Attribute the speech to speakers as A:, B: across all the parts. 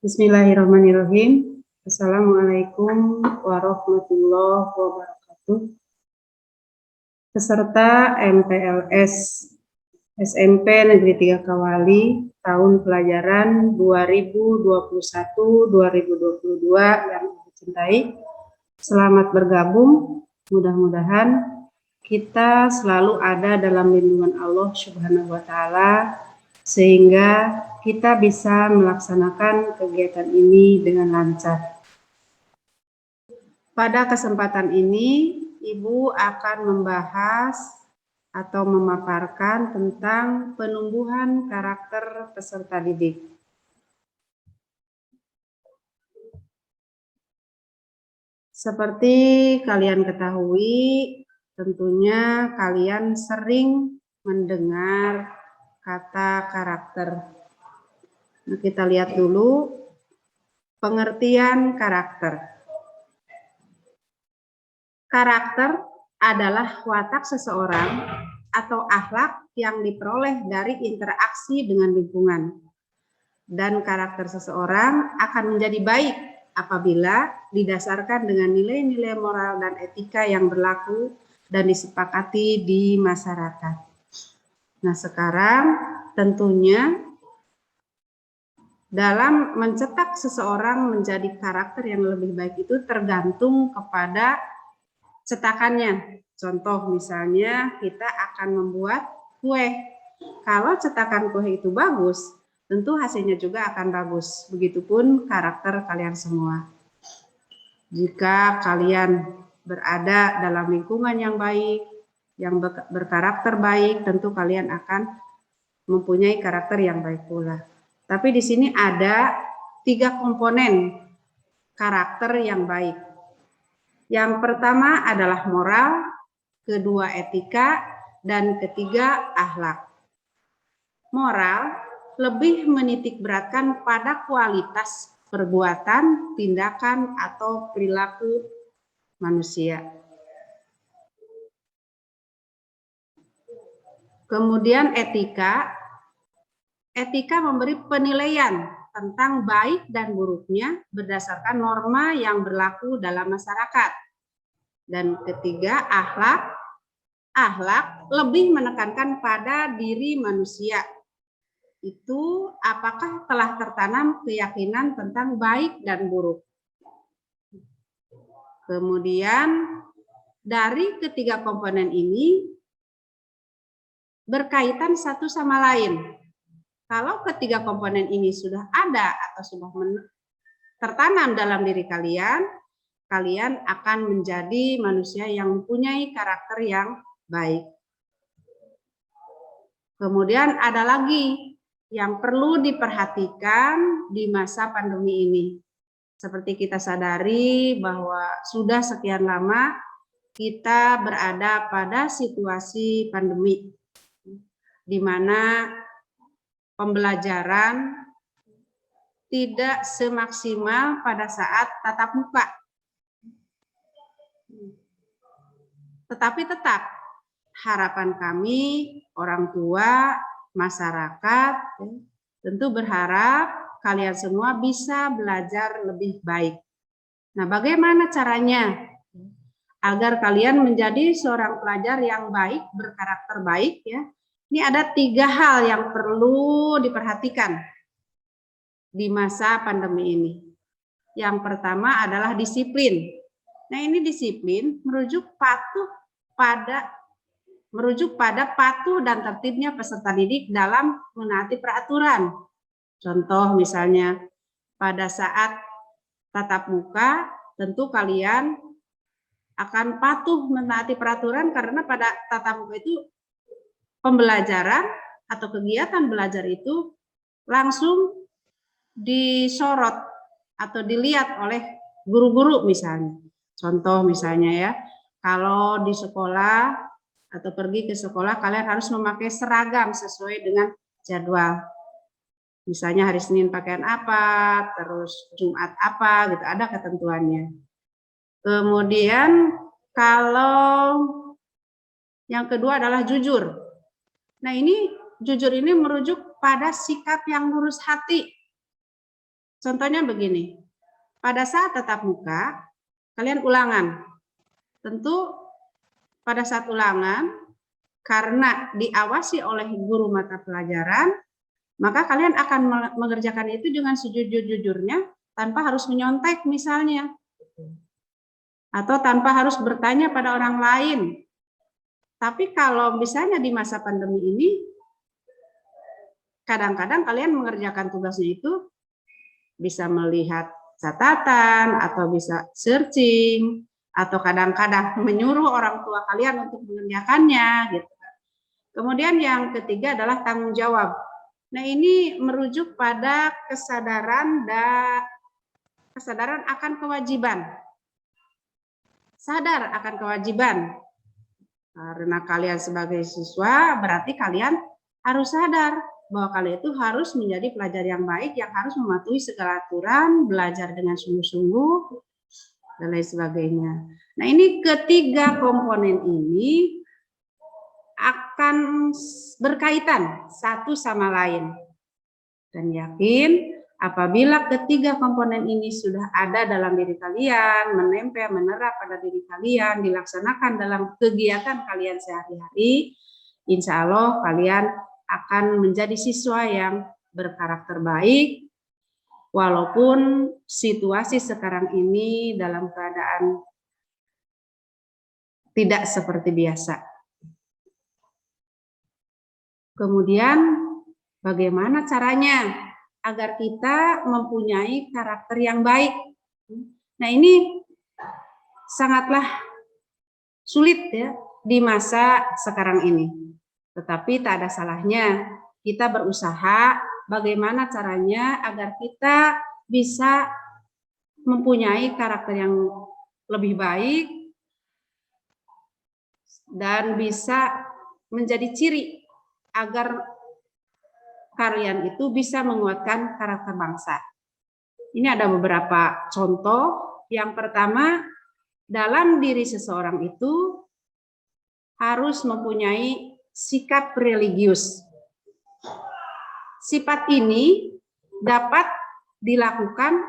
A: Bismillahirrahmanirrahim. Assalamualaikum warahmatullahi wabarakatuh. Peserta MPLS SMP Negeri 3 Kawali tahun pelajaran 2021-2022 yang saya cintai. Selamat bergabung. Mudah-mudahan kita selalu ada dalam lindungan Allah Subhanahu wa taala sehingga kita bisa melaksanakan kegiatan ini dengan lancar. Pada kesempatan ini, Ibu akan membahas atau memaparkan tentang penumbuhan karakter peserta didik. Seperti kalian ketahui, tentunya kalian sering mendengar kata karakter. Nah, kita lihat dulu pengertian karakter. Karakter adalah watak seseorang atau akhlak yang diperoleh dari interaksi dengan lingkungan. Dan karakter seseorang akan menjadi baik apabila didasarkan dengan nilai-nilai moral dan etika yang berlaku dan disepakati di masyarakat. Nah, sekarang tentunya dalam mencetak seseorang menjadi karakter yang lebih baik itu tergantung kepada cetakannya. Contoh misalnya kita akan membuat kue. Kalau cetakan kue itu bagus, tentu hasilnya juga akan bagus. Begitupun karakter kalian semua. Jika kalian berada dalam lingkungan yang baik, yang berkarakter baik, tentu kalian akan mempunyai karakter yang baik pula. Tapi di sini ada 3 komponen karakter yang baik. Yang pertama adalah moral, kedua etika, dan ketiga akhlak. Moral lebih menitik beratkan pada kualitas perbuatan, tindakan, atau perilaku manusia. Kemudian etika memberi penilaian tentang baik dan buruknya berdasarkan norma yang berlaku dalam masyarakat. Dan ketiga, akhlak lebih menekankan pada diri manusia. Itu apakah telah tertanam keyakinan tentang baik dan buruk. Kemudian dari ketiga komponen ini berkaitan satu sama lain. Kalau ketiga komponen ini sudah ada atau sudah tertanam dalam diri kalian, kalian akan menjadi manusia yang mempunyai karakter yang baik. Kemudian ada lagi yang perlu diperhatikan di masa pandemi ini. Seperti kita sadari bahwa sudah sekian lama kita berada pada situasi pandemi, di mana pembelajaran tidak semaksimal pada saat tatap muka. Tetapi tetap harapan kami, orang tua, masyarakat, tentu berharap kalian semua bisa belajar lebih baik. Nah, bagaimana caranya agar kalian menjadi seorang pelajar yang baik, berkarakter baik ya? Ini ada 3 hal yang perlu diperhatikan di masa pandemi ini. Yang pertama adalah disiplin. Nah, ini disiplin merujuk pada patuh dan tertibnya peserta didik dalam menaati peraturan. Contoh misalnya pada saat tatap muka, tentu kalian akan patuh menaati peraturan karena pada tatap muka itu pembelajaran atau kegiatan belajar itu langsung disorot atau dilihat oleh guru-guru misalnya. Contoh misalnya ya, kalau di sekolah atau pergi ke sekolah kalian harus memakai seragam sesuai dengan jadwal. Misalnya hari Senin pakaian apa, terus Jumat apa gitu, ada ketentuannya. Kemudian kalau yang kedua adalah jujur. Nah, ini jujur ini merujuk pada sikap yang lurus hati. Contohnya begini, pada saat tatap muka, kalian ulangan. Tentu pada saat ulangan, karena diawasi oleh guru mata pelajaran, maka kalian akan mengerjakan itu dengan sejujur-jujurnya, tanpa harus menyontek misalnya. Atau tanpa harus bertanya pada orang lain. Tapi kalau misalnya di masa pandemi ini, kadang-kadang kalian mengerjakan tugasnya itu bisa melihat catatan, atau bisa searching, atau kadang-kadang menyuruh orang tua kalian untuk mengerjakannya, gitu. Kemudian yang ketiga adalah tanggung jawab. Nah, ini merujuk pada kesadaran akan kewajiban. Sadar akan kewajiban. Karena kalian sebagai siswa, berarti kalian harus sadar bahwa kalian itu harus menjadi pelajar yang baik, yang harus mematuhi segala aturan, belajar dengan sungguh-sungguh, dan lain sebagainya. Nah, ini ketiga komponen ini akan berkaitan satu sama lain. Dan yakin apabila ketiga komponen ini sudah ada dalam diri kalian, menempel, menerap pada diri kalian, dilaksanakan dalam kegiatan kalian sehari-hari, insya Allah kalian akan menjadi siswa yang berkarakter baik, walaupun situasi sekarang ini dalam keadaan tidak seperti biasa. Kemudian bagaimana caranya agar kita mempunyai karakter yang baik? Nah, ini sangatlah sulit ya di masa sekarang ini. Tetapi tak ada salahnya kita berusaha bagaimana caranya agar kita bisa mempunyai karakter yang lebih baik dan bisa menjadi ciri agar kalian itu bisa menguatkan karakter bangsa. Ini ada beberapa contoh. Yang pertama, dalam diri seseorang itu harus mempunyai sikap religius. Sifat ini dapat dilakukan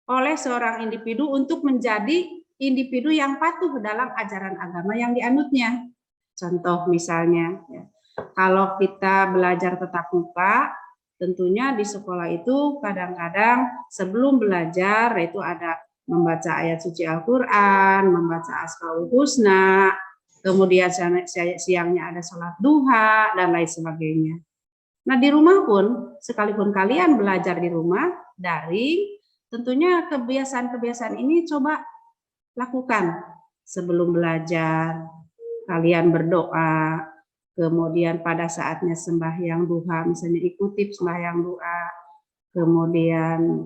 A: oleh seorang individu untuk menjadi individu yang patuh dalam ajaran agama yang dianutnya. Contoh misalnya, ya, kalau kita belajar tatap muka, tentunya di sekolah itu kadang-kadang sebelum belajar itu ada membaca ayat suci Al-Quran, membaca Asmaul Husna, kemudian siangnya ada sholat duha, dan lain sebagainya. Nah, di rumah pun, sekalipun kalian belajar di rumah, daring, tentunya kebiasaan-kebiasaan ini coba lakukan. Sebelum belajar, kalian berdoa, kemudian pada saatnya sembahyang duha, misalnya ikuti sembahyang doa, kemudian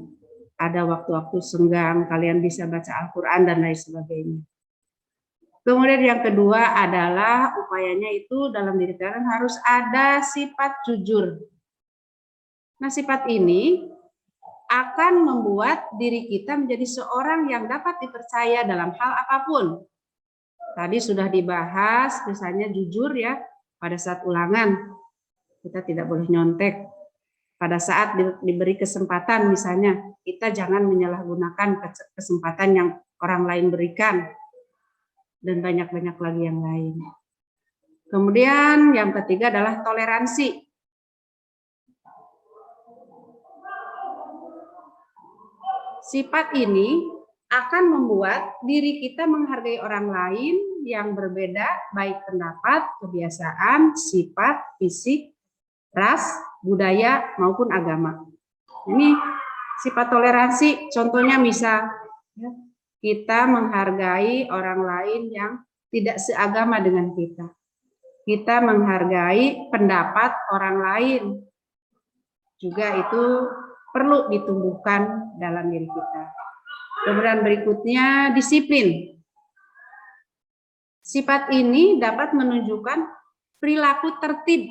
A: ada waktu-waktu senggang, kalian bisa baca Al-Quran dan lain sebagainya. Kemudian yang kedua adalah upayanya itu dalam diri kalian harus ada sifat jujur. Nah, sifat ini akan membuat diri kita menjadi seorang yang dapat dipercaya dalam hal apapun. Tadi sudah dibahas, misalnya jujur ya, pada saat ulangan kita tidak boleh nyontek. Pada saat diberi kesempatan misalnya, kita jangan menyalahgunakan kesempatan yang orang lain berikan. Dan banyak-banyak lagi yang lain. Kemudian yang ketiga adalah toleransi. Sifat ini akan membuat diri kita menghargai orang lain yang berbeda, baik pendapat, kebiasaan, sifat, fisik, ras, budaya, maupun agama. Ini sifat toleransi, contohnya misal kita menghargai orang lain yang tidak seagama dengan kita. Kita menghargai pendapat orang lain. Juga itu perlu ditumbuhkan dalam diri kita. Kemudian berikutnya disiplin. Sifat ini dapat menunjukkan perilaku tertib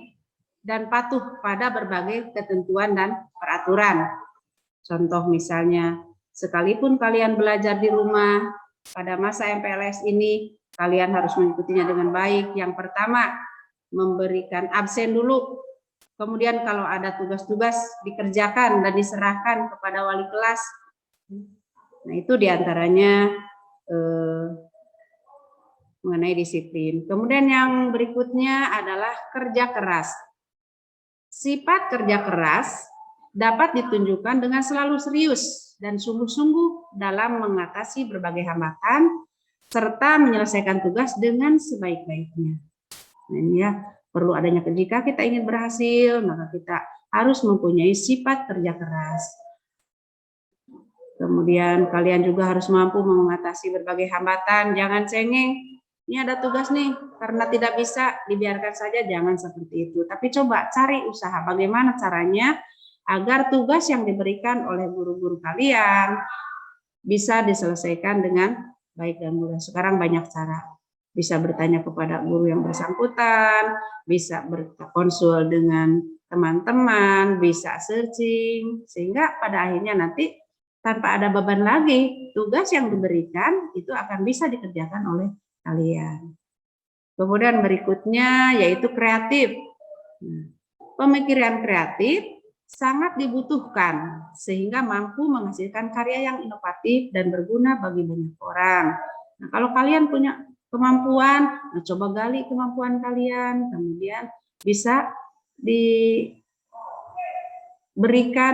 A: dan patuh pada berbagai ketentuan dan peraturan. Contoh misalnya, sekalipun kalian belajar di rumah, pada masa MPLS ini kalian harus mengikutinya dengan baik. Yang pertama, memberikan absen dulu. Kemudian kalau ada tugas-tugas dikerjakan dan diserahkan kepada wali kelas. Nah, itu diantaranya mengenai disiplin. Kemudian yang berikutnya adalah kerja keras. Sifat kerja keras dapat ditunjukkan dengan selalu serius dan sungguh-sungguh dalam mengatasi berbagai hambatan serta menyelesaikan tugas dengan sebaik-baiknya. Nah, ini ya, perlu adanya jika kita ingin berhasil, maka kita harus mempunyai sifat kerja keras. Kemudian kalian juga harus mampu mengatasi berbagai hambatan, jangan cengeng. Ini ada tugas nih, karena tidak bisa dibiarkan saja, jangan seperti itu. Tapi coba cari usaha bagaimana caranya agar tugas yang diberikan oleh guru-guru kalian bisa diselesaikan dengan baik dan mudah. Sekarang banyak cara. Bisa bertanya kepada guru yang bersangkutan, bisa berkonsul dengan teman-teman, bisa searching, sehingga pada akhirnya nanti tanpa ada beban lagi, tugas yang diberikan itu akan bisa dikerjakan oleh kalian. Kemudian berikutnya yaitu kreatif. Pemikiran kreatif sangat dibutuhkan sehingga mampu menghasilkan karya yang inovatif dan berguna bagi banyak orang. Nah, kalau kalian punya kemampuan, nah coba gali kemampuan kalian, kemudian bisa diberikan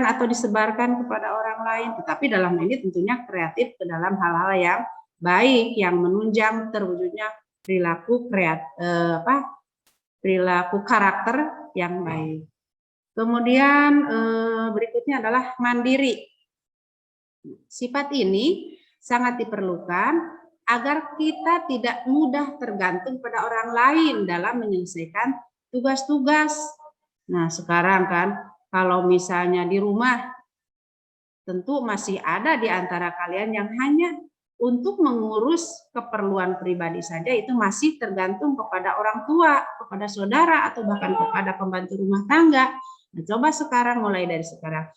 A: atau disebarkan kepada orang lain. Tetapi dalam ini tentunya kreatif ke dalam hal-hal yang baik, yang menunjang terwujudnya perilaku perilaku karakter yang baik. Kemudian berikutnya adalah mandiri. Sifat ini sangat diperlukan agar kita tidak mudah tergantung pada orang lain dalam menyelesaikan tugas-tugas. Nah, sekarang kan kalau misalnya di rumah tentu masih ada di antara kalian yang hanya untuk mengurus keperluan pribadi saja itu masih tergantung kepada orang tua, kepada saudara, atau bahkan kepada pembantu rumah tangga. Nah, coba sekarang, mulai dari sekarang,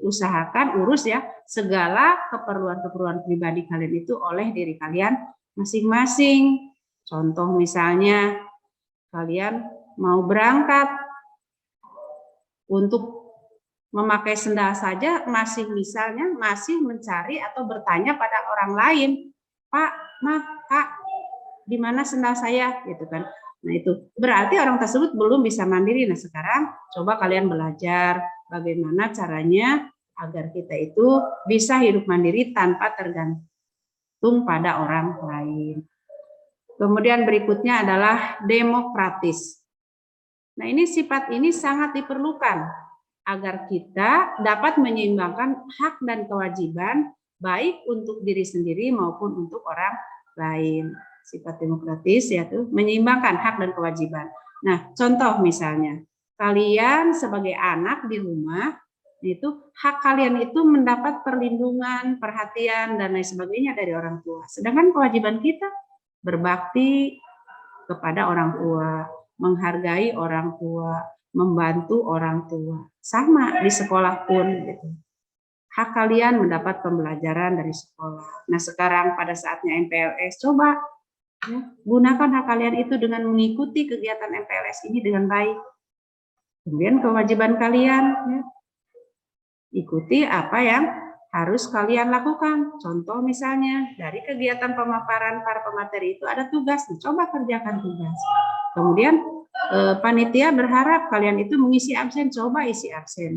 A: usahakan urus ya segala keperluan-keperluan pribadi kalian itu oleh diri kalian masing-masing. Contoh misalnya, kalian mau berangkat untuk memakai sendal saja masih mencari atau bertanya pada orang lain, Pak, Mah, Kak, di mana sendal saya, gitu kan. Nah, itu berarti orang tersebut belum bisa mandiri. Nah, sekarang coba kalian belajar bagaimana caranya agar kita itu bisa hidup mandiri tanpa tergantung pada orang lain. Kemudian berikutnya adalah demokratis. Nah, ini sifat ini sangat diperlukan agar kita dapat menyeimbangkan hak dan kewajiban baik untuk diri sendiri maupun untuk orang lain. Sifat demokratis yaitu menyeimbangkan hak dan kewajiban. Nah, contoh misalnya, kalian sebagai anak di rumah, itu hak kalian itu mendapat perlindungan, perhatian, dan lain sebagainya dari orang tua. Sedangkan kewajiban kita berbakti kepada orang tua, menghargai orang tua, membantu orang tua. Sama di sekolah pun gitu. Hak kalian mendapat pembelajaran dari sekolah. Nah, sekarang pada saatnya MPLS, coba ya, gunakan hak kalian itu dengan mengikuti kegiatan MPLS ini dengan baik. Kemudian kewajiban kalian ya, ikuti apa yang harus kalian lakukan. Contoh misalnya dari kegiatan pemaparan para pemateri itu ada tugas, coba kerjakan tugas. Kemudian panitia berharap kalian itu mengisi absen, coba isi absen.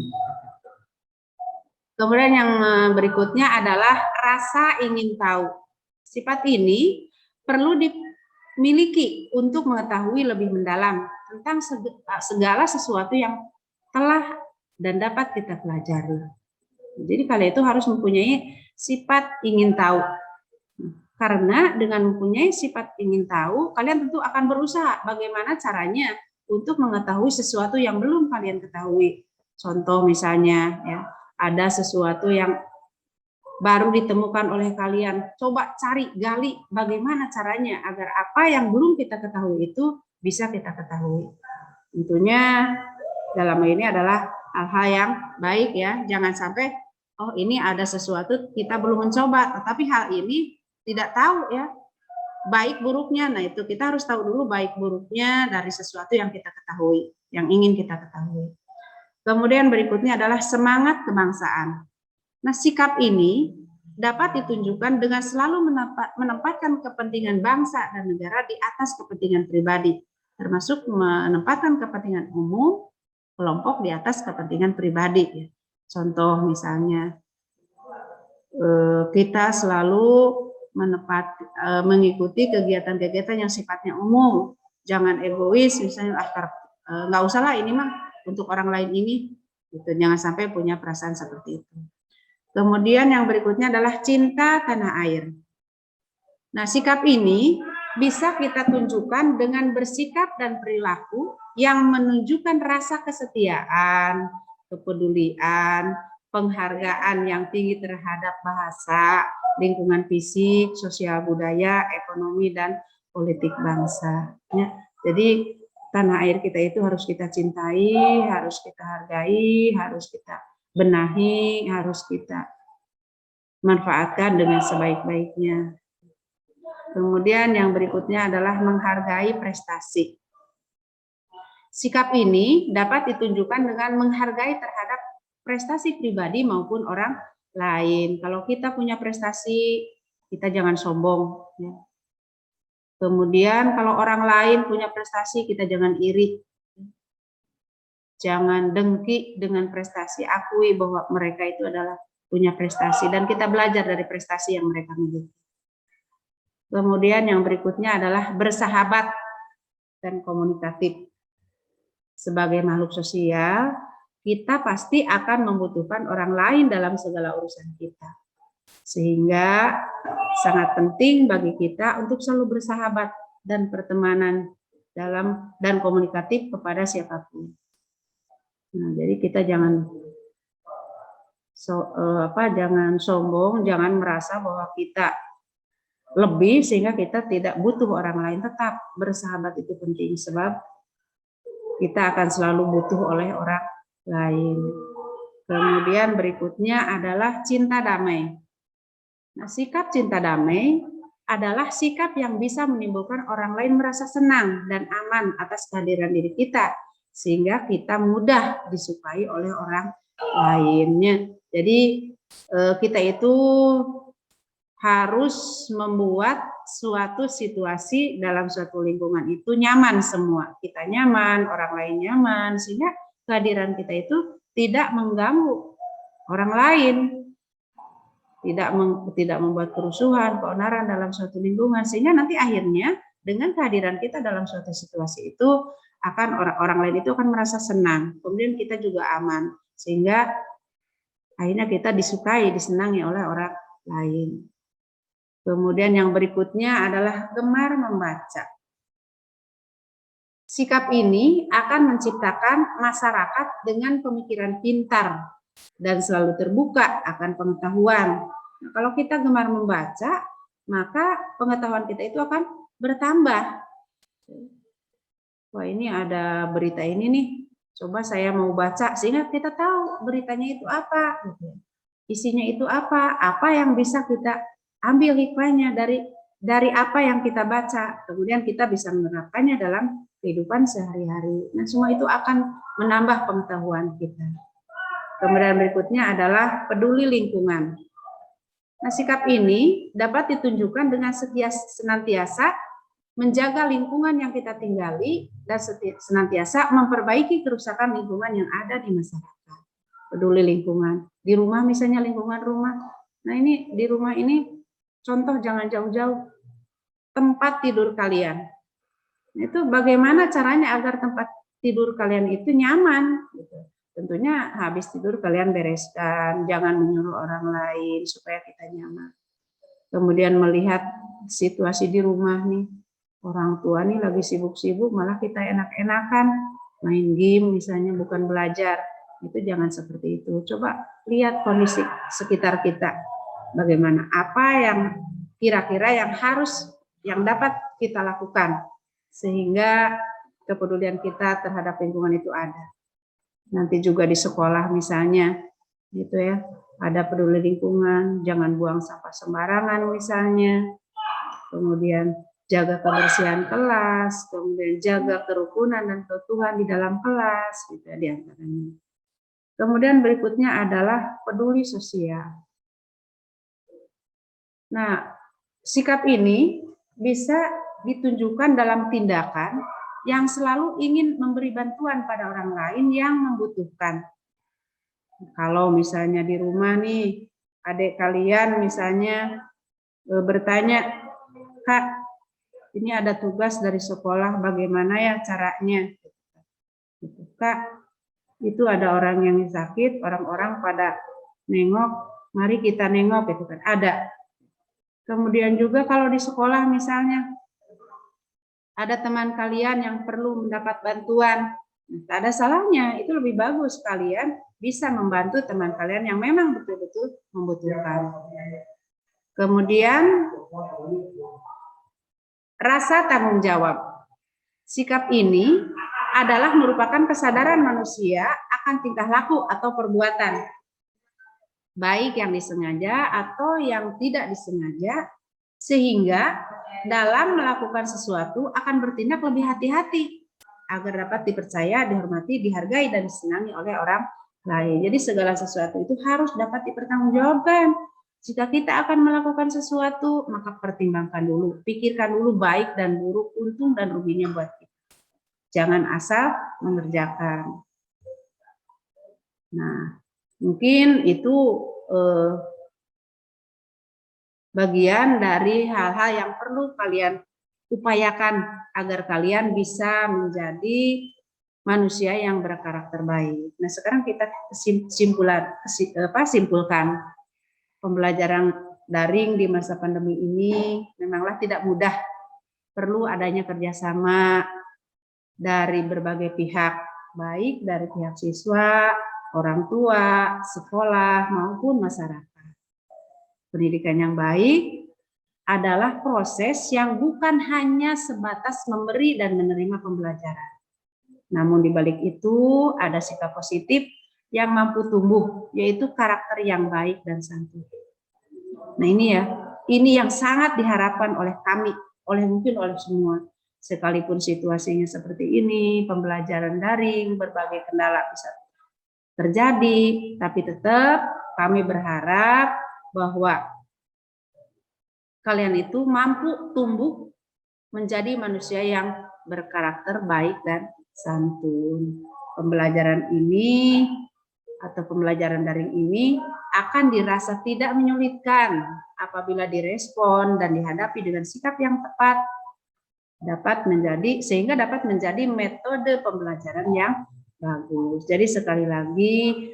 A: Kemudian yang berikutnya adalah rasa ingin tahu. Sifat ini perlu dimiliki untuk mengetahui lebih mendalam tentang segala sesuatu yang telah dan dapat kita pelajari. Jadi kalian itu harus mempunyai sifat ingin tahu. Karena dengan mempunyai sifat ingin tahu, kalian tentu akan berusaha bagaimana caranya untuk mengetahui sesuatu yang belum kalian ketahui. Contoh misalnya, ya, ada sesuatu yang baru ditemukan oleh kalian, coba cari, gali bagaimana caranya agar apa yang belum kita ketahui itu bisa kita ketahui. Tentunya dalam ini adalah hal-hal yang baik ya, jangan sampai oh ini ada sesuatu kita belum mencoba, tetapi hal ini tidak tahu ya baik buruknya. Nah, itu kita harus tahu dulu baik buruknya dari sesuatu yang kita ketahui. yang ingin kita ketahui. Kemudian berikutnya adalah semangat kebangsaan. Nah, sikap ini dapat ditunjukkan dengan selalu menempatkan kepentingan bangsa dan negara di atas kepentingan pribadi, termasuk menempatkan kepentingan umum kelompok di atas kepentingan pribadi. Contoh misalnya, kita selalu mengikuti kegiatan-kegiatan yang sifatnya umum, jangan egois, misalnya nggak usah lah ini mah untuk orang lain ini, gitu. Jangan sampai punya perasaan seperti itu. Kemudian yang berikutnya adalah cinta tanah air. Nah, sikap ini bisa kita tunjukkan dengan bersikap dan perilaku yang menunjukkan rasa kesetiaan, kepedulian, penghargaan yang tinggi terhadap bahasa, lingkungan fisik, sosial budaya, ekonomi, dan politik bangsa. Ya, jadi tanah air kita itu harus kita cintai, harus kita hargai, harus kita benahi, harus kita manfaatkan dengan sebaik-baiknya. Kemudian yang berikutnya adalah menghargai prestasi. Sikap ini dapat ditunjukkan dengan menghargai terhadap prestasi pribadi maupun orang lain. Kalau kita punya prestasi, kita jangan sombong. Ya. Kemudian kalau orang lain punya prestasi, kita jangan iri. Jangan dengki dengan prestasi, akui bahwa mereka itu adalah punya prestasi dan kita belajar dari prestasi yang mereka miliki. Kemudian yang berikutnya adalah bersahabat dan komunikatif. Sebagai makhluk sosial, kita pasti akan membutuhkan orang lain dalam segala urusan kita. Sehingga sangat penting bagi kita untuk selalu bersahabat dan pertemanan dan komunikatif kepada siapapun. Nah, jadi kita jangan jangan sombong, jangan merasa bahwa kita lebih sehingga kita tidak butuh orang lain. Tetap bersahabat itu penting sebab kita akan selalu butuh oleh orang lain. Kemudian berikutnya adalah cinta damai. Nah, sikap cinta damai adalah sikap yang bisa menimbulkan orang lain merasa senang dan aman atas kehadiran diri kita, sehingga kita mudah disukai oleh orang lainnya. Jadi kita itu harus membuat suatu situasi dalam suatu lingkungan itu nyaman semua. Kita nyaman, orang lain nyaman, sehingga kehadiran kita itu tidak mengganggu orang lain, tidak membuat kerusuhan, keonaran dalam suatu lingkungan, sehingga nanti akhirnya dengan kehadiran kita dalam suatu situasi itu akan orang lain itu akan merasa senang, kemudian kita juga aman, sehingga akhirnya kita disukai, disenangi oleh orang lain. Kemudian yang berikutnya adalah gemar membaca. Sikap ini akan menciptakan masyarakat dengan pemikiran pintar dan selalu terbuka akan pengetahuan. Nah, kalau kita gemar membaca, maka pengetahuan kita itu akan bertambah. Wah, ini ada berita ini nih, coba saya mau baca sehingga kita tahu beritanya itu apa, isinya itu apa yang bisa kita ambil hikmahnya dari apa yang kita baca, kemudian kita bisa menerapkannya dalam kehidupan sehari-hari. Nah, semua itu akan menambah pengetahuan kita. Kemudian berikutnya adalah peduli lingkungan. Nah, sikap ini dapat ditunjukkan dengan senantiasa menjaga lingkungan yang kita tinggali dan senantiasa memperbaiki kerusakan lingkungan yang ada di masyarakat. Peduli lingkungan. Di rumah misalnya lingkungan rumah. Nah, ini di rumah ini contoh jangan jauh-jauh tempat tidur kalian. Itu bagaimana caranya agar tempat tidur kalian itu nyaman gitu. Tentunya habis tidur kalian bereskan, jangan menyuruh orang lain supaya kita nyaman. Kemudian melihat situasi di rumah nih, orang tua nih lagi sibuk-sibuk, malah kita enak-enakan main game misalnya, bukan belajar. Itu jangan seperti itu. Coba lihat kondisi sekitar kita. Bagaimana, apa yang kira-kira yang dapat kita lakukan sehingga kepedulian kita terhadap lingkungan itu ada. Nanti juga di sekolah misalnya gitu ya, ada peduli lingkungan, jangan buang sampah sembarangan misalnya. Kemudian jaga kebersihan kelas, kemudian jaga kerukunan dan keutuhan di dalam kelas, gitu ya, di antaranya. Kemudian berikutnya adalah peduli sosial. Nah, sikap ini bisa ditunjukkan dalam tindakan yang selalu ingin memberi bantuan pada orang lain yang membutuhkan. Kalau misalnya di rumah nih, adik kalian misalnya bertanya, Kak, ini ada tugas dari sekolah, bagaimana ya caranya? Kak, itu ada orang yang sakit, orang-orang pada nengok, mari kita nengok, gitu kan, ada. Kemudian juga kalau di sekolah misalnya, ada teman kalian yang perlu mendapat bantuan, tak ada salahnya, itu lebih bagus kalian bisa membantu teman kalian yang memang betul-betul membutuhkan. Kemudian rasa tanggung jawab. Sikap ini adalah merupakan kesadaran manusia akan tingkah laku atau perbuatan, baik yang disengaja atau yang tidak disengaja, sehingga dalam melakukan sesuatu akan bertindak lebih hati-hati agar dapat dipercaya, dihormati, dihargai, dan disenangi oleh orang lain. Jadi segala sesuatu itu harus dapat dipertanggungjawabkan. Jika kita akan melakukan sesuatu, maka pertimbangkan dulu, pikirkan dulu baik dan buruk, untung dan ruginya buat kita. Jangan asal mengerjakan. Nah, mungkin itu bagian dari hal-hal yang perlu kalian upayakan agar kalian bisa menjadi manusia yang berkarakter baik. Nah, sekarang kita simpulkan pembelajaran daring di masa pandemi ini memanglah tidak mudah. Perlu adanya kerjasama dari berbagai pihak, baik dari pihak siswa, orang tua, sekolah, maupun masyarakat. Pendidikan yang baik adalah proses yang bukan hanya sebatas memberi dan menerima pembelajaran. Namun di balik itu ada sikap positif yang mampu tumbuh, yaitu karakter yang baik dan santun. Nah ini yang sangat diharapkan oleh kami, mungkin oleh semua. Sekalipun situasinya seperti ini, pembelajaran daring, berbagai kendala bisa terjadi, tapi tetap kami berharap bahwa kalian itu mampu tumbuh menjadi manusia yang berkarakter baik dan santun. Pembelajaran ini atau pembelajaran daring ini akan dirasa tidak menyulitkan apabila direspon dan dihadapi dengan sikap yang tepat, sehingga dapat menjadi metode pembelajaran yang bagus. Jadi sekali lagi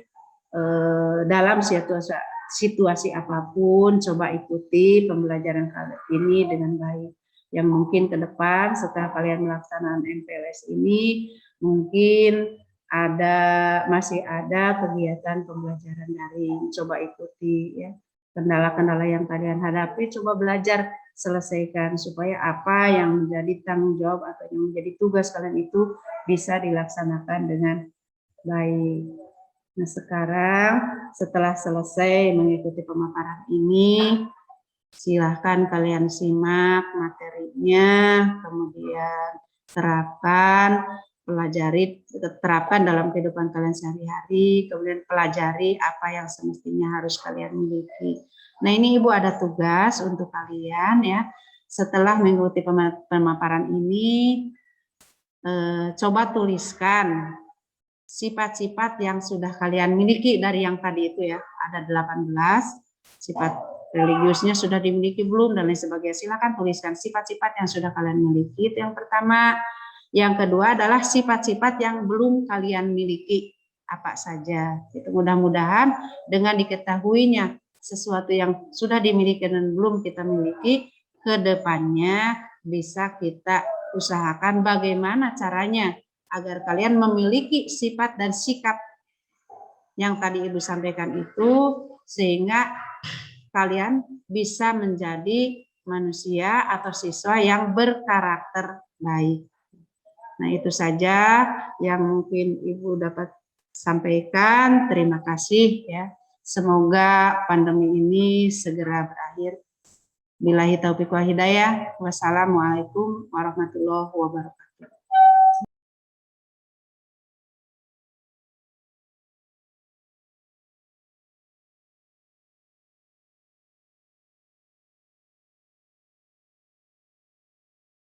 A: dalam situasi apapun, coba ikuti pembelajaran kali ini dengan baik. Yang mungkin ke depan setelah kalian melaksanakan MPLS ini, mungkin masih ada kegiatan pembelajaran daring. Coba ikuti ya. Kendala-kendala yang kalian hadapi, coba belajar selesaikan supaya apa yang menjadi tanggung jawab atau yang menjadi tugas kalian itu bisa dilaksanakan dengan baik. Nah, sekarang setelah selesai mengikuti pemaparan ini, silahkan kalian simak materinya, kemudian terapkan dalam kehidupan kalian sehari-hari, kemudian pelajari apa yang semestinya harus kalian miliki. Nah, ini Ibu ada tugas untuk kalian ya. Setelah mengikuti pemaparan ini, coba tuliskan sifat-sifat yang sudah kalian miliki dari yang tadi itu ya. Ada 18 sifat religiusnya sudah dimiliki belum dan lain sebagainya. Silakan tuliskan sifat-sifat yang sudah kalian miliki. Itu yang pertama. Yang kedua adalah sifat-sifat yang belum kalian miliki apa saja. Itu mudah-mudahan dengan diketahuinya sesuatu yang sudah dimiliki dan belum kita miliki, ke depannya bisa kita usahakan bagaimana caranya agar kalian memiliki sifat dan sikap yang tadi Ibu sampaikan itu, sehingga kalian bisa menjadi manusia atau siswa yang berkarakter baik. Nah, itu saja yang mungkin Ibu dapat sampaikan. Terima kasih ya. Semoga pandemi ini segera berakhir Billahi taufiq wal hidayah. Wassalamualaikum warahmatullahi wabarakatuh.